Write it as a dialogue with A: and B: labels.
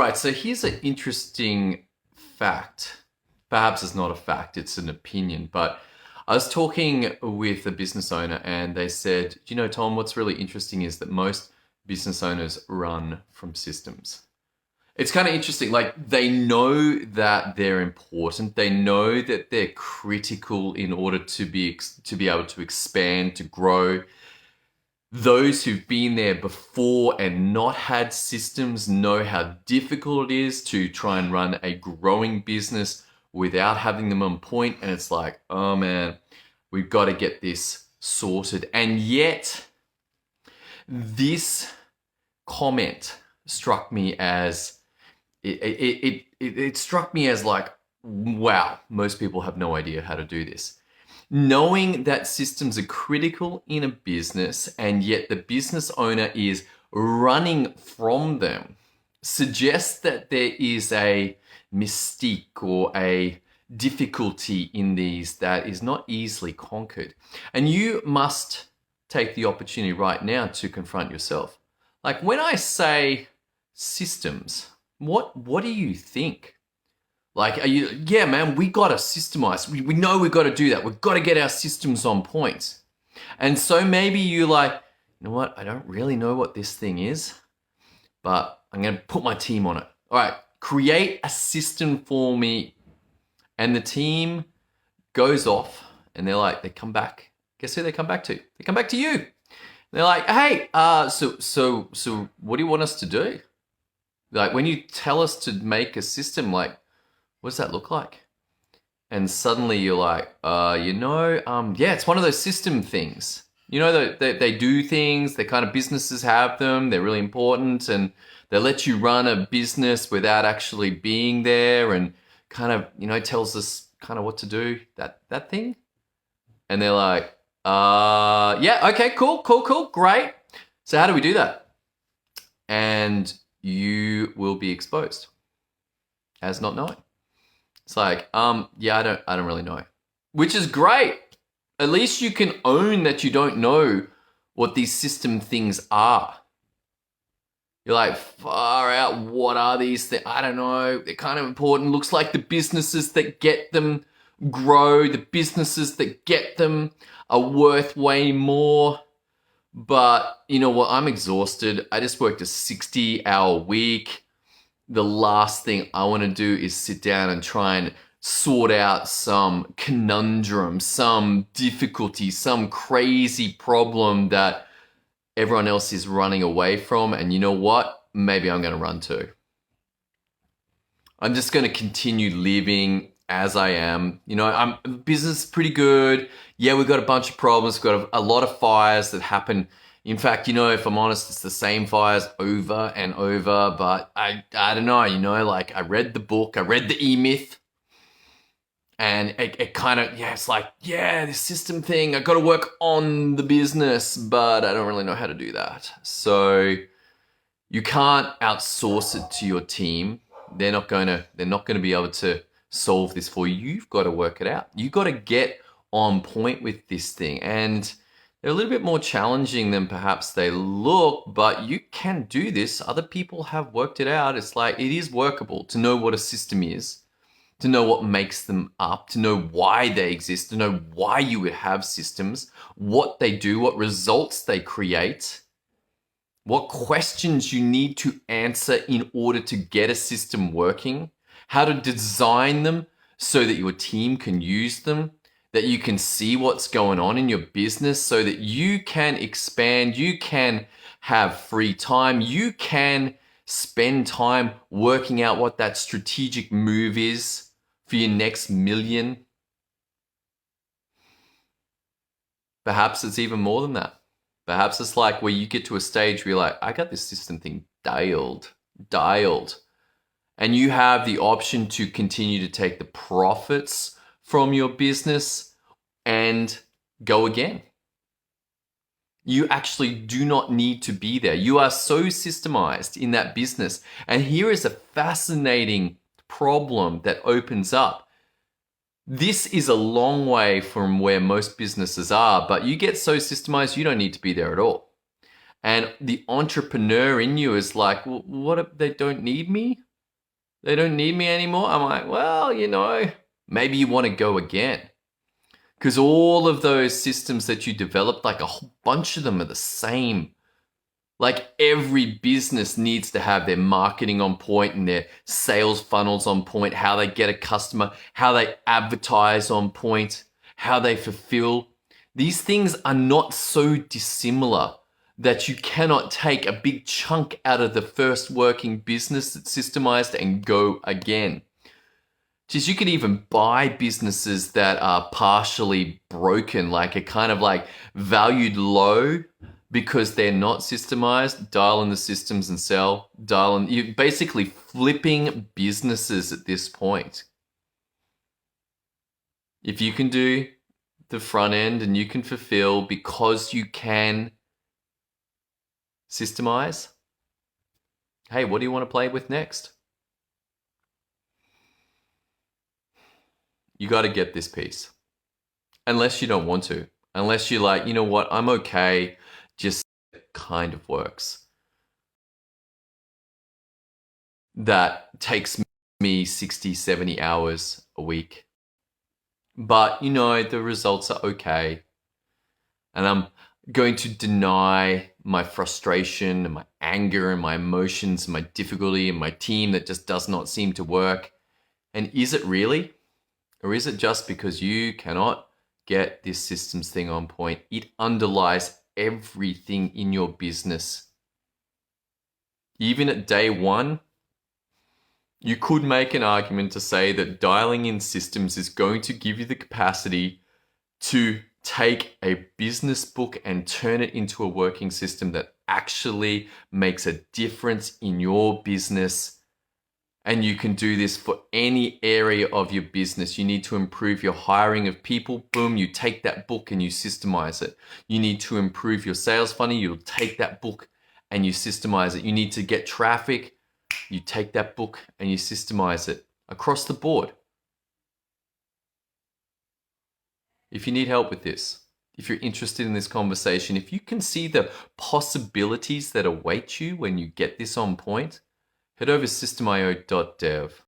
A: right, so here's an interesting fact. Perhaps it's not a fact, it's an opinion, but I was talking with a business owner and they said, you know, Tom, what's really interesting is that most business owners run from systems. It's kind of interesting. Like they know that they're important. They know that they're critical in order to be able to expand, to grow. Those who've been there before and not had systems know how difficult it is to try and run a growing business without having them on point. And it's like, oh man, we've got to get this sorted. And yet, this comment struck me as it struck me as like, wow, most people have no idea how to do this. Knowing that systems are critical in a business and yet the business owner is running from them suggests that there is a mystique or a difficulty in these that is not easily conquered. And you must take the opportunity right now to confront yourself. Like when I say systems, what do you think? Like, are you, yeah, man, we got to systemize. We know we've got to do that. We've got to get our systems on point. And so maybe you're like, you know what? I don't really know what this thing is, but I'm going to put my team on it. All right, create a system for me. And the team goes off and they're like, they come back. Guess who they come back to? They come back to you. They're like, hey, so what do you want us to do? Like when you tell us to make a system, like, what does that look like? And suddenly you're like, yeah, it's one of those system things. You know, they do things, they kind of businesses have them, they're really important, and they let you run a business without actually being there and kind of, you know, tells us kind of what to do, that thing. And they're like, yeah, okay, cool, great. So how do we do that? And you will be exposed as not knowing. It's like, yeah, I don't really know. Which is great. At least you can own that you don't know what these system things are. You're like, far out, what are these things? I don't know. They're kind of important. Looks like the businesses that get them grow. The businesses that get them are worth way more. But you know what? I'm exhausted. I just worked a 60-hour week. The last thing I want to do is sit down and try and sort out some conundrum, some difficulty, some crazy problem that everyone else is running away from. And you know what? Maybe I'm going to run too. I'm just going to continue living as I am. You know, business is pretty good. Yeah, we've got a bunch of problems. We've got a lot of fires that happen. In fact, you know, if I'm honest, it's the same fires over and over, but I don't know, you know, like I read the book, I read the E-Myth, and it kind of, yeah, it's like, yeah, this system thing, I got to work on the business, but I don't really know how to do that. So you can't outsource it to your team. They're not going to be able to solve this for you. You've got to work it out. You've got to get on point with this thing. And they're a little bit more challenging than perhaps they look, but you can do this. Other people have worked it out. It's like, it is workable to know what a system is, to know what makes them up, to know why they exist, to know why you would have systems, what they do, what results they create, what questions you need to answer in order to get a system working, how to design them so that your team can use them, that you can see what's going on in your business so that you can expand, you can have free time, you can spend time working out what that strategic move is for your next million. Perhaps it's even more than that. Perhaps it's like where you get to a stage where you're like, I got this system thing dialed. And you have the option to continue to take the profits from your business and go again. You actually do not need to be there. You are so systemized in that business. And here is a fascinating problem that opens up. This is a long way from where most businesses are, but you get so systemized, you don't need to be there at all. And the entrepreneur in you is like, well, what if they don't need me? They don't need me anymore. I'm like, well, maybe you want to go again. Because all of those systems that you developed, like a whole bunch of them are the same. Like every business needs to have their marketing on point and their sales funnels on point, how they get a customer, how they advertise on point, how they fulfill. These things are not so dissimilar that you cannot take a big chunk out of the first working business that's systemized and go again. Just you could even buy businesses that are partially broken, like are kind of like valued low because they're not systemized, dial in the systems and sell, dial in. You're basically flipping businesses at this point. If you can do the front end and you can fulfill because you can systemize, hey, what do you want to play with next? You got to get this piece. Unless you don't want to. Unless you're like, you know what, I'm okay, just kind of works. That takes me 60, 70 hours a week. But, the results are okay. And I'm going to deny my frustration and my anger and my emotions and my difficulty and my team that just does not seem to work. And is it really? Or is it just because you cannot get this systems thing on point? It underlies everything in your business. Even at day one, you could make an argument to say that dialing in systems is going to give you the capacity to take a business book and turn it into a working system that actually makes a difference in your business. And you can do this for any area of your business. You need to improve your hiring of people. Boom, you take that book and you systemize it. You need to improve your sales funnel. You'll take that book and you systemize it. You need to get traffic. You take that book and you systemize it across the board. If you need help with this, if you're interested in this conversation, if you can see the possibilities that await you when you get this on point, head over to systemio.dev.